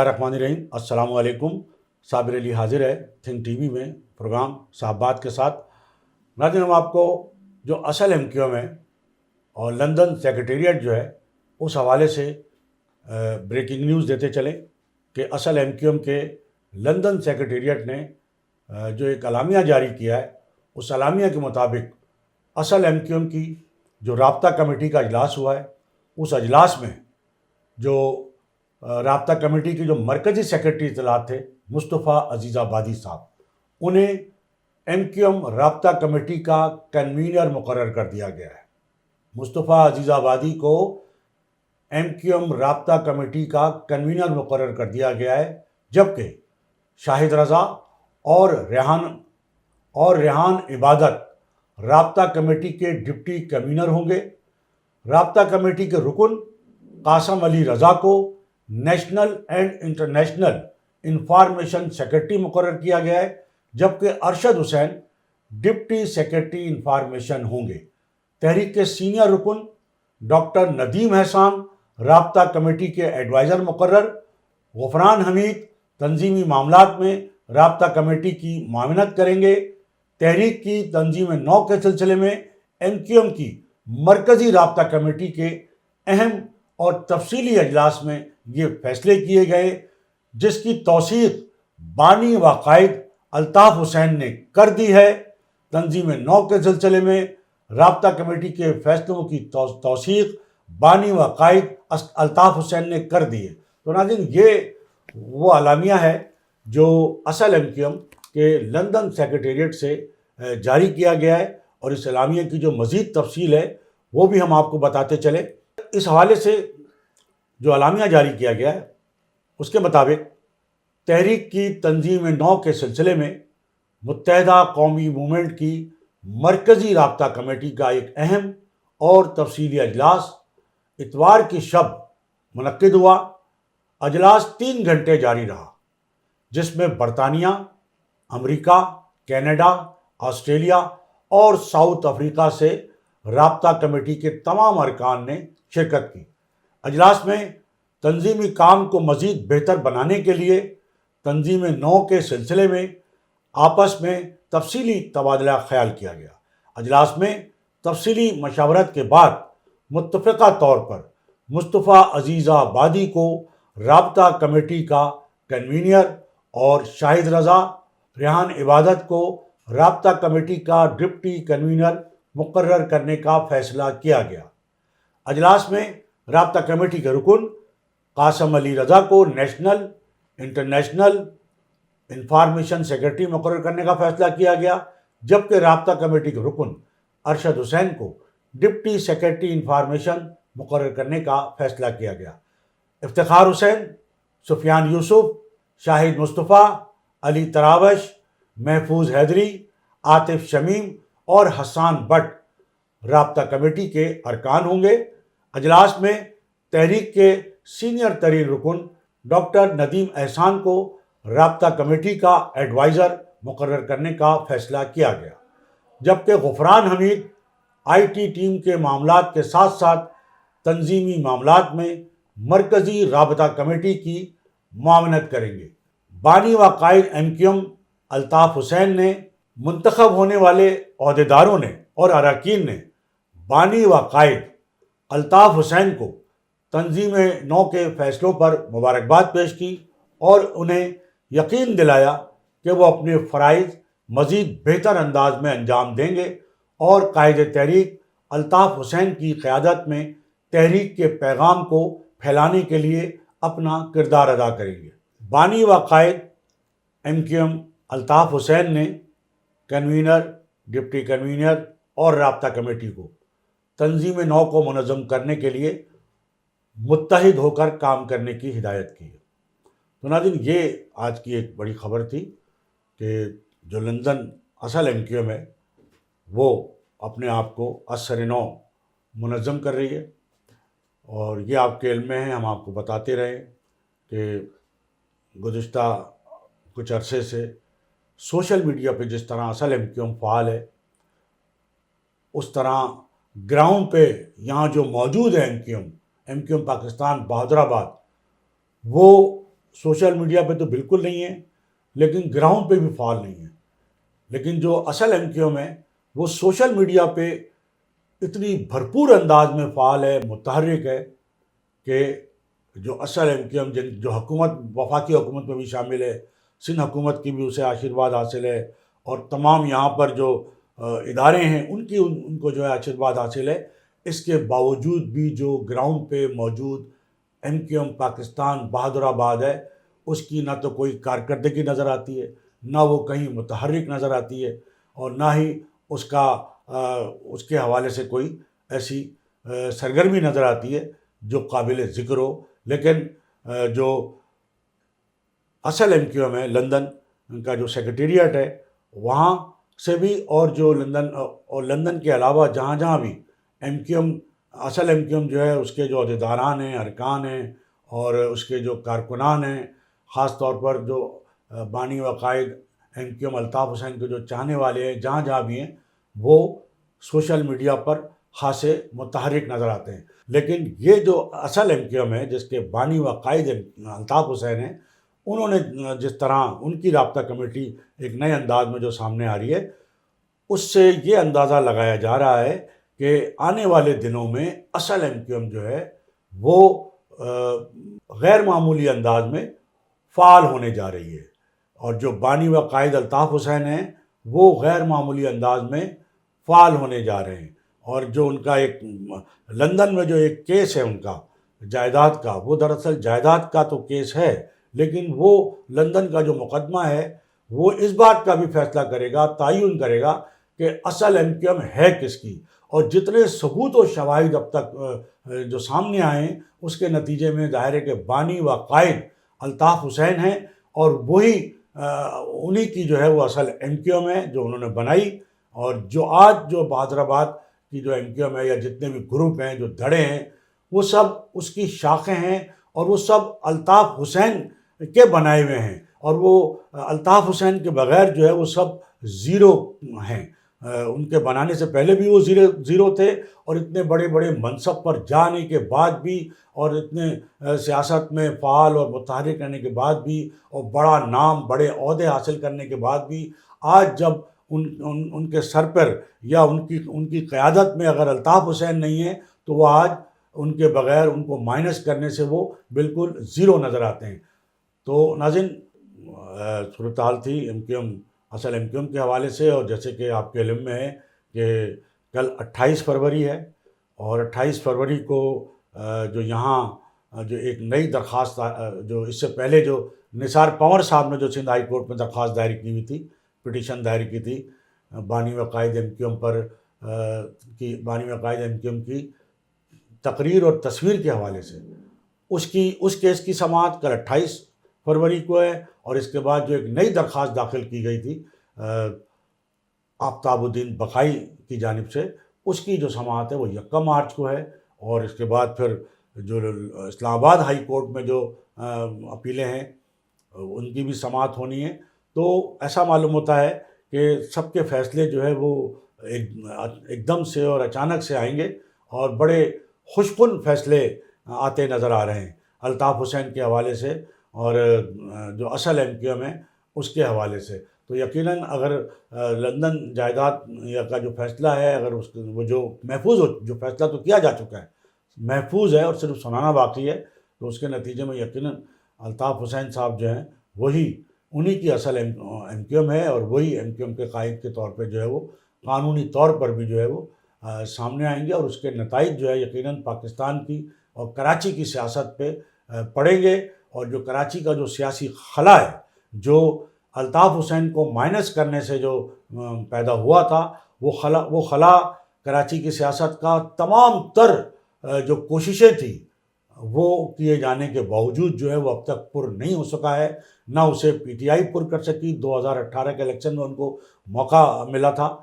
الرحمن الرحیم، السلام علیکم۔ صابر علی حاضر ہے تھنک ٹی وی میں پروگرام صحابات کے ساتھ۔ ناظرین، ہم آپ کو جو اصل ایم کیو ایم ہے اور لندن سیکریٹریٹ جو ہے اس حوالے سے بریکنگ نیوز دیتے چلیں کہ اصل ایم کیو ایم کے لندن سیکریٹریٹ نے جو ایک اعلامیہ جاری کیا ہے، اس اعلامیہ کے مطابق اصل ایم کیو ایم کی جو رابطہ کمیٹی کا اجلاس ہوا ہے، اس اجلاس میں جو رابطہ کمیٹی کے جو مرکزی سیکرٹری اطلاعات تھے مصطفیٰ عزیز آبادی صاحب، انہیں ایم کیو ایم رابطہ کمیٹی کا کنوینر مقرر کر دیا گیا ہے۔ مصطفیٰ عزیز آبادی کو ایم کیو ایم رابطہ کمیٹی کا کنوینر مقرر کر دیا گیا ہے، جبکہ شاہد رضا اور ریحان عبادت رابطہ کمیٹی کے ڈپٹی کنوینر ہوں گے۔ رابطہ کمیٹی کے رکن قاسم علی رضا کو national and international information secretary مقرر کیا گیا ہے، جبکہ ارشد حسین ڈپٹی سیکرٹری انفارمیشن ہوں گے۔ تحریک کے سینئر رکن ڈاکٹر ندیم احسان رابطہ کمیٹی کے ایڈوائزر مقرر۔ غفران حمید تنظیمی معاملات میں رابطہ کمیٹی کی معاونت کریں گے۔ تحریک کی تنظیم نو کے سلسلے میں ایم کیو ایم کی مرکزی رابطہ کمیٹی کے اہم اور تفصیلی اجلاس میں یہ فیصلے کیے گئے، جس کی توثیق بانی و قائد الطاف حسین نے کر دی ہے۔ تنظیم نو کے سلسلے میں رابطہ کمیٹی کے فیصلوں کی توثیق بانی و قائد الطاف حسین نے کر دی ہے۔ تو ناظرین، یہ وہ اعلامیہ ہے جو اصل ایم کیو ایم کے لندن سیکریٹریٹ سے جاری کیا گیا ہے، اور اس اعلامیہ کی جو مزید تفصیل ہے وہ بھی ہم آپ کو بتاتے چلیں۔ اس حوالے سے جو اعلامیہ جاری کیا گیا ہے اس کے مطابق تحریک کی تنظیم نو کے سلسلے میں متحدہ قومی موومنٹ کی مرکزی رابطہ کمیٹی کا ایک اہم اور تفصیلی اجلاس اتوار کی شب منعقد ہوا۔ اجلاس 3 گھنٹے جاری رہا، جس میں برطانیہ، امریکہ، کینیڈا، آسٹریلیا اور ساؤتھ افریقہ سے رابطہ کمیٹی کے تمام ارکان نے شرکت کی۔ اجلاس میں تنظیمی کام کو مزید بہتر بنانے کے لیے تنظیم نو کے سلسلے میں آپس میں تفصیلی تبادلہ خیال کیا گیا۔ اجلاس میں تفصیلی مشاورت کے بعد متفقہ طور پر مصطفیٰ عزیز آبادی کو رابطہ کمیٹی کا کنوینر اور شاہد رضا ریحان عبادت کو رابطہ کمیٹی کا ڈپٹی کنوینر مقرر کرنے کا فیصلہ کیا گیا۔ اجلاس میں رابطہ کمیٹی کے رکن قاسم علی رضا کو نیشنل انٹرنیشنل انفارمیشن سیکرٹری مقرر کرنے کا فیصلہ کیا گیا، جبکہ رابطہ کمیٹی کے رکن ارشد حسین کو ڈپٹی سیکرٹری انفارمیشن مقرر کرنے کا فیصلہ کیا گیا۔ افتخار حسین، سفیان یوسف، شاہد مصطفیٰ، علی تراوش، محفوظ حیدری، عاطف شمیم اور حسان بٹ رابطہ کمیٹی کے ارکان ہوں گے۔ اجلاس میں تحریک کے سینئر ترین رکن ڈاکٹر ندیم احسان کو رابطہ کمیٹی کا ایڈوائزر مقرر کرنے کا فیصلہ کیا گیا، جبکہ غفران حمید آئی ٹی ٹیم کے معاملات کے ساتھ ساتھ تنظیمی معاملات میں مرکزی رابطہ کمیٹی کی معاونت کریں گے۔ بانی و قائد M Q M Altaf Hussain نے منتخب ہونے والے عہدیداروں نے اور اراکین نے بانی و قائد الطاف حسین کو تنظیم نو کے فیصلوں پر مبارکباد پیش کی اور انہیں یقین دلایا کہ وہ اپنے فرائض مزید بہتر انداز میں انجام دیں گے اور قائد تحریک الطاف حسین کی قیادت میں تحریک کے پیغام کو پھیلانے کے لیے اپنا کردار ادا کریں گے۔ بانی و قائد M Q M Altaf Hussain نے کنوینر، ڈپٹی کنوینر اور رابطہ کمیٹی کو تنظیم نو کو منظم کرنے کے لیے متحد ہو کر کام کرنے کی ہدایت کی ہے۔ تو ناظرین، یہ آج کی ایک بڑی خبر تھی کہ جو لندن اصل ایم کیو ایم ہے وہ اپنے آپ کو اثر نو منظم کر رہی ہے، اور یہ آپ کے علم میں ہے، ہم آپ کو بتاتے رہے کہ گزشتہ کچھ عرصے سے سوشل میڈیا پہ جس طرح اصل ایم کیو ایم فعال ہے، اس طرح گراؤنڈ پہ یہاں جو موجود ہے ایم کیو ایم پاکستان بہادر آباد، وہ سوشل میڈیا پہ تو بالکل نہیں ہے، لیکن گراؤنڈ پہ بھی فعال نہیں ہے۔ لیکن جو اصل ایم کیو ایم ہے وہ سوشل میڈیا پہ اتنی بھرپور انداز میں فعال ہے، متحرک ہے، کہ جو اصل ایم کیو ایم جو حکومت، وفاقی حکومت میں بھی شامل ہے، سندھ حکومت کی بھی اسے آشیرواد حاصل ہے، اور تمام یہاں پر جو ادارے ہیں ان کو جو ہے آشیرواد حاصل ہے۔ اس کے باوجود بھی جو گراؤنڈ پہ موجود ایم کیو ایم پاکستان بہادر آباد ہے، اس کی نہ تو کوئی کارکردگی نظر آتی ہے، نہ وہ کہیں متحرک نظر آتی ہے، اور نہ ہی اس کے حوالے سے کوئی ایسی سرگرمی نظر آتی ہے جو قابل ذکر ہو۔ لیکن جو اصل ایم کیو ایم ہے، لندن کا جو سیکریٹریٹ ہے، وہاں سے بھی، اور جو لندن کے علاوہ جہاں جہاں بھی ایم کیو ایم، اصل ایم کیو ایم جو ہے، اس کے جو عہدیداران ہیں، ارکان ہیں، اور اس کے جو کارکنان ہیں، خاص طور پر جو بانی و قائد M Q M Altaf Hussain کے جو چاہنے والے ہیں، جہاں جہاں بھی ہیں، وہ سوشل میڈیا پر خاصے متحرک نظر آتے ہیں۔ لیکن یہ جو اصل ایم کیو ایم ہے، جس کے بانی و قائد الطاف حسین ہیں، انہوں نے جس طرح ان کی رابطہ کمیٹی ایک نئے انداز میں جو سامنے آ رہی ہے، اس سے یہ اندازہ لگایا جا رہا ہے کہ آنے والے دنوں میں اصل ایم کیو ایم جو ہے وہ غیر معمولی انداز میں فعال ہونے جا رہی ہے، اور جو بانی و قائد الطاف حسین ہیں وہ غیر معمولی انداز میں فعال ہونے جا رہے ہیں۔ اور جو ان کا ایک لندن میں جو ایک کیس ہے ان کا جائیداد کا، وہ دراصل جائیداد کا تو کیس ہے، لیکن وہ لندن کا جو مقدمہ ہے وہ اس بات کا بھی فیصلہ کرے گا، تعین کرے گا کہ اصل ایم کیو ایم ہے کس کی، اور جتنے ثبوت و شواہد اب تک جو سامنے آئے ہیں، اس کے نتیجے میں ظاہر ہے کہ بانی و قائد الطاف حسین ہیں، اور وہی انہی کی جو ہے وہ اصل ایم کیو ایم ہے جو انہوں نے بنائی۔ اور جو آج جو بہادر آباد کی جو ایم کیو ایم ہے، یا جتنے بھی گروپ ہیں، جو دھڑے ہیں، وہ سب اس کی شاخیں ہیں، اور وہ سب الطاف حسین کے بنائے ہوئے ہیں، اور وہ الطاف حسین کے بغیر جو ہے وہ سب زیرو ہیں۔ ان کے بنانے سے پہلے بھی وہ زیرو تھے، اور اتنے بڑے بڑے منصب پر جانے کے بعد بھی، اور اتنے سیاست میں فعال اور متحرک رہنے کے بعد بھی، اور بڑا نام، بڑے عہدے حاصل کرنے کے بعد بھی، آج جب ان کے سر پر یا ان کی قیادت میں اگر الطاف حسین نہیں ہے، تو وہ آج ان کے بغیر، ان کو مائنس کرنے سے وہ بالکل زیرو نظر آتے ہیں۔ تو ناظرین، صورتحال تھی ایم کیو ایم، اصل ایم کیو ایم کے حوالے سے، اور جیسے کہ آپ کے علم میں ہے کہ کل 28 فروری ہے، اور 28 فروری کو جو یہاں جو ایک نئی درخواست، جو اس سے پہلے جو نثار پنور صاحب نے جو سندھ ہائی کورٹ میں درخواست دائر کی ہوئی تھی، پٹیشن دائر کی تھی بانی و قائد ایم کیو ایم پر، بانی و قائد ایم کیو ایم کی تقریر اور تصویر کے حوالے سے، اس کیس کی سماعت کل 28 فروری کو ہے، اور اس کے بعد جو ایک نئی درخواست داخل کی گئی تھی آفتاب الدین بقائی کی جانب سے، اس کی جو سماعت ہے وہ 1 مارچ کو ہے، اور اس کے بعد پھر جو اسلام آباد ہائی کورٹ میں جو اپیلیں ہیں ان کی بھی سماعت ہونی ہے۔ تو ایسا معلوم ہوتا ہے کہ سب کے فیصلے جو ہے وہ ایک دم سے اور اچانک سے آئیں گے، اور بڑے خوشکن فیصلے آتے نظر آ رہے ہیں الطاف حسین کے حوالے سے، اور جو اصل ایم کیو ایم ہے اس کے حوالے سے۔ تو یقیناً اگر لندن جائیداد کا جو فیصلہ ہے، اگر وہ جو محفوظ ہو، جو فیصلہ تو کیا جا چکا ہے، محفوظ ہے اور صرف سنانا باقی ہے، تو اس کے نتیجے میں یقیناً الطاف حسین صاحب جو ہیں وہی انہی کی اصل ایم کیو ایم ہے، اور وہی ایم کیو ایم کے قائد کے طور پہ جو ہے وہ قانونی طور پر بھی جو ہے وہ سامنے آئیں گے، اور اس کے نتائج جو ہے یقیناً پاکستان کی اور کراچی کی سیاست پہ پڑیں گے۔ اور جو کراچی کا جو سیاسی خلا ہے، جو الطاف حسین کو مائنس کرنے سے جو پیدا ہوا تھا، وہ خلا کراچی کی سیاست کا تمام تر جو کوششیں تھیں وہ کیے جانے کے باوجود جو ہے وہ اب تک پر نہیں ہو سکا ہے، نہ اسے پی ٹی آئی پر کر سکی۔ 2018 کے الیکشن میں ان کو موقع ملا تھا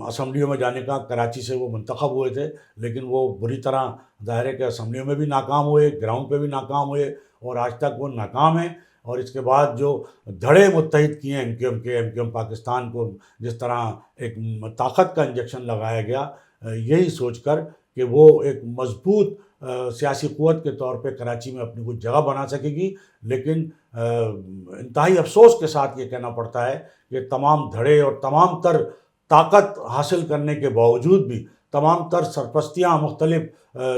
اسمبلیوں میں جانے کا، کراچی سے وہ منتخب ہوئے تھے، لیکن وہ بری طرح ظاہر ہے کہ اسمبلیوں میں بھی ناکام ہوئے، گراؤنڈ پہ بھی ناکام ہوئے، اور آج تک وہ ناکام ہیں۔ اور اس کے بعد جو دھڑے متحد کیے ایم کیو ایم پاکستان کو جس طرح ایک طاقت کا انجیکشن لگایا گیا، یہی سوچ کر کہ وہ ایک مضبوط سیاسی قوت کے طور پہ کراچی میں اپنی کچھ جگہ بنا سکے گی، لیکن انتہائی افسوس کے ساتھ یہ کہنا پڑتا ہے کہ تمام دھڑے اور تمام تر طاقت حاصل کرنے کے باوجود بھی، تمام تر سرپرستیاں مختلف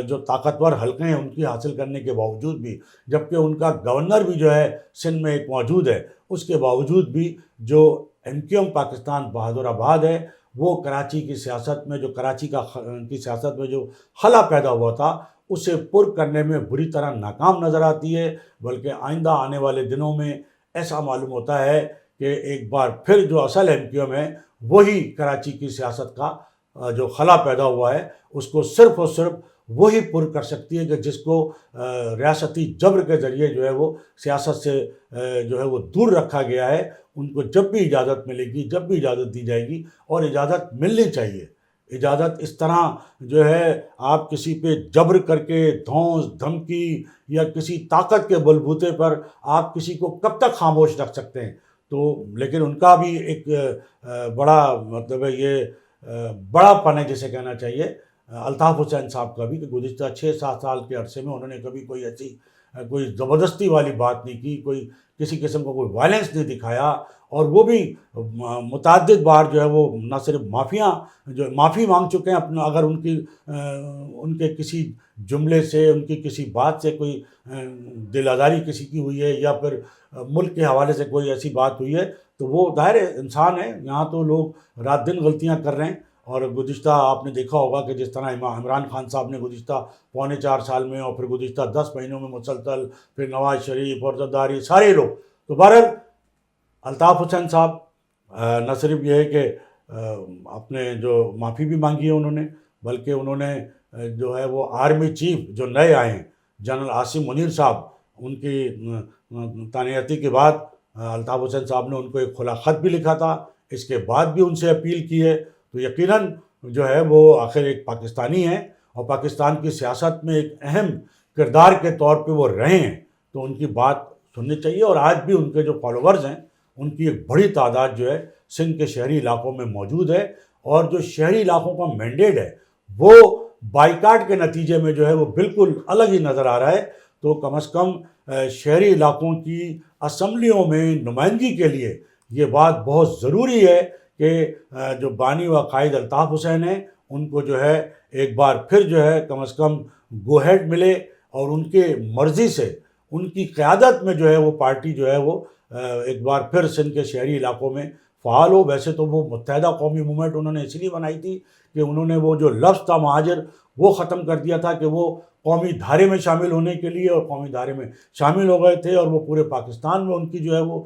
جو طاقتور حلقے ہیں ان کی حاصل کرنے کے باوجود بھی، جبکہ ان کا گورنر بھی جو ہے سندھ میں ایک موجود ہے، اس کے باوجود بھی جو MQM پاکستان بہادر آباد ہے وہ کراچی کی سیاست میں، جو کراچی کی سیاست میں جو خلا پیدا ہوا تھا اسے پر کرنے میں بری طرح ناکام نظر آتی ہے، بلکہ آئندہ آنے والے دنوں میں ایسا معلوم ہوتا ہے کہ ایک بار پھر جو اصل MQM ہے وہی کراچی کی سیاست کا جو خلا پیدا ہوا ہے اس کو صرف اور صرف وہی پر کر سکتی ہے کہ جس کو ریاستی جبر کے ذریعے جو ہے وہ سیاست سے جو ہے وہ دور رکھا گیا ہے۔ ان کو جب بھی اجازت ملے گی، جب بھی اجازت دی جائے گی، اور اجازت ملنی چاہیے، اجازت اس طرح جو ہے آپ کسی پہ جبر کر کے دھونس دھمکی یا کسی طاقت کے بلبوتے پر آپ کسی کو کب تک خاموش رکھ سکتے ہیں؟ تو لیکن ان کا بھی ایک بڑا مطلب ہے، یہ بڑا پن ہے جسے کہنا چاہیے الطاف حسین صاحب کا بھی، کہ گزشتہ 6-7 سال کے عرصے میں انہوں نے کبھی کوئی ایسی کوئی زبردستی والی بات نہیں کی، کوئی کسی قسم کا کوئی وائلنس نہیں دکھایا، اور وہ بھی متعدد بار جو ہے وہ نہ صرف معافی مانگ چکے ہیں اپنا، اگر ان کے کسی جملے سے، ان کی کسی بات سے کوئی دل آزاری کسی کی ہوئی ہے یا پھر ملک کے حوالے سے کوئی ایسی بات ہوئی ہے تو وہ ظاہر انسان ہے، یہاں تو لوگ رات دن غلطیاں کر رہے ہیں۔ اور گزشتہ آپ نے دیکھا ہوگا کہ جس طرح عمران خان صاحب نے گزشتہ 4.25 سال میں اور پھر گزشتہ 10 مہینوں میں مسلسل، پھر نواز شریف اور زرداری سارے لوگ، تو بہرحال الطاف حسین صاحب نہ صرف یہ ہے کہ اپنے جو معافی بھی مانگی ہے انہوں نے، بلکہ انہوں نے جو ہے وہ آرمی چیف جو نئے آئے ہیں جنرل عاصم منیر صاحب، ان کی تعیناتی کے بعد الطاف حسین صاحب نے ان کو ایک کھلا خط بھی لکھا تھا، اس کے بعد بھی ان سے اپیل کی ہے، تو یقیناً جو ہے وہ آخر ایک پاکستانی ہیں اور پاکستان کی سیاست میں ایک اہم کردار کے طور پہ وہ رہے ہیں، تو ان کی بات سننی چاہیے۔ اور آج بھی ان کے جو فالوورز ہیں ان کی ایک بڑی تعداد جو ہے سندھ کے شہری علاقوں میں موجود ہے، اور جو شہری علاقوں کا مینڈیٹ ہے وہ بائیکاٹ کے نتیجے میں جو ہے وہ بالکل الگ ہی نظر آ رہا ہے۔ تو کم از کم شہری علاقوں کی اسمبلیوں میں نمائندگی کے لیے یہ بات بہت ضروری ہے کہ جو بانی و قائد الطاف حسین ہیں ان کو جو ہے ایک بار پھر جو ہے کم از کم گو ہیڈ ملے، اور ان کے مرضی سے ان کی قیادت میں جو ہے وہ پارٹی جو ہے وہ ایک بار پھر سندھ کے شہری علاقوں میں فعال ہو۔ ویسے تو وہ متحدہ قومی موومنٹ انہوں نے اس لیے بنائی تھی کہ انہوں نے وہ جو لفظ تھا مہاجر وہ ختم کر دیا تھا، کہ وہ قومی دھارے میں شامل ہونے کے لیے، اور قومی دھارے میں شامل ہو گئے تھے، اور وہ پورے پاکستان میں ان کی جو ہے وہ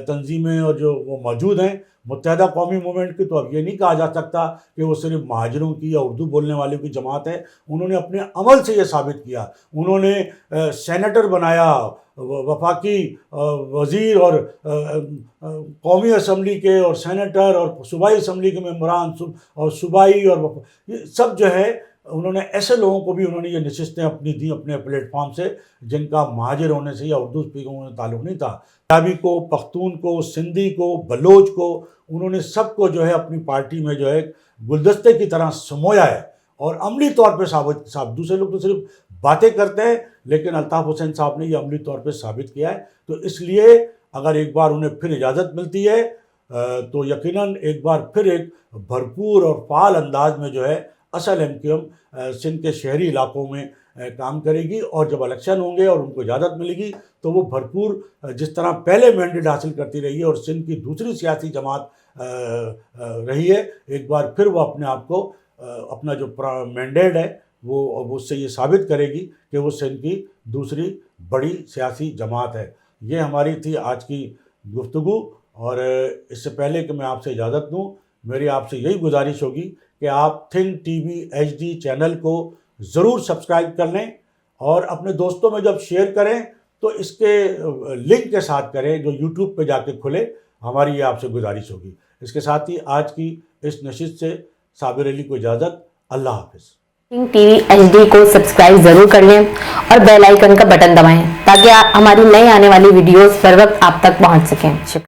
تنظیمیں اور جو وہ موجود ہیں متحدہ قومی موومنٹ کی۔ تو اب یہ نہیں کہا جا سکتا کہ وہ صرف مہاجروں کی یا اردو بولنے والوں کی جماعت ہے، انہوں نے اپنے عمل سے یہ ثابت کیا۔ انہوں نے سینیٹر بنایا، وفاقی وزیر اور قومی اسمبلی کے اور سینیٹر اور صوبائی اسمبلی کے ممبران اور صوبائی اور یہ سب جو ہے انہوں نے ایسے لوگوں کو بھی انہوں نے یہ نشستیں اپنی دی اپنے پلیٹ فارم سے، جن کا مہاجر ہونے سے یا اردو اسپیکر ہونے سے تعلق نہیں تھا۔ پنجابی کو، پختون کو، سندھی کو، بلوچ کو، انہوں نے سب کو جو ہے اپنی پارٹی میں جو ہے گلدستے کی طرح سمویا ہے، اور عملی طور پہ ثابت دوسرے لوگ تو صرف باتیں کرتے ہیں، لیکن الطاف حسین صاحب نے یہ عملی طور پہ ثابت کیا ہے۔ تو اس لیے اگر ایک بار انہیں پھر اجازت ملتی ہے تو یقیناً ایک بار پھر ایک بھرپور اور فعال انداز میں جو ہے اصل MQM سندھ کے شہری علاقوں میں کام کرے گی، اور جب الیکشن ہوں گے اور ان کو اجازت ملے گی تو وہ بھرپور جس طرح پہلے مینڈیٹ حاصل کرتی رہی ہے اور سندھ کی دوسری سیاسی جماعت رہی ہے، ایک بار پھر وہ اپنے آپ کو اپنا جو مینڈیٹ ہے وہ اس سے یہ ثابت کرے گی کہ وہ سندھ کی دوسری بڑی سیاسی جماعت ہے۔ یہ ہماری تھی آج کی گفتگو، اور اس سے پہلے کہ میں آپ سے اجازت دوں، میری آپ سے یہی گزارش ہوگی کہ آپ تھنک TV HD چینل کو ضرور سبسکرائب کر لیں، اور اپنے دوستوں میں جب شیئر کریں تو اس کے لنک کے ساتھ کریں جو YouTube پہ جا کے کھلے، ہماری یہ آپ سے گزارش ہوگی۔ اس کے ساتھ ہی آج کی اس نشست سے صابر علی کو اجازت، اللہ حافظ۔ تھنک TV HD کو سبسکرائب ضرور کر لیں اور بیل آئیکن کا بٹن دبائیں تاکہ ہماری نئی آنے والی ویڈیوز پر وقت آپ تک پہنچ سکیں۔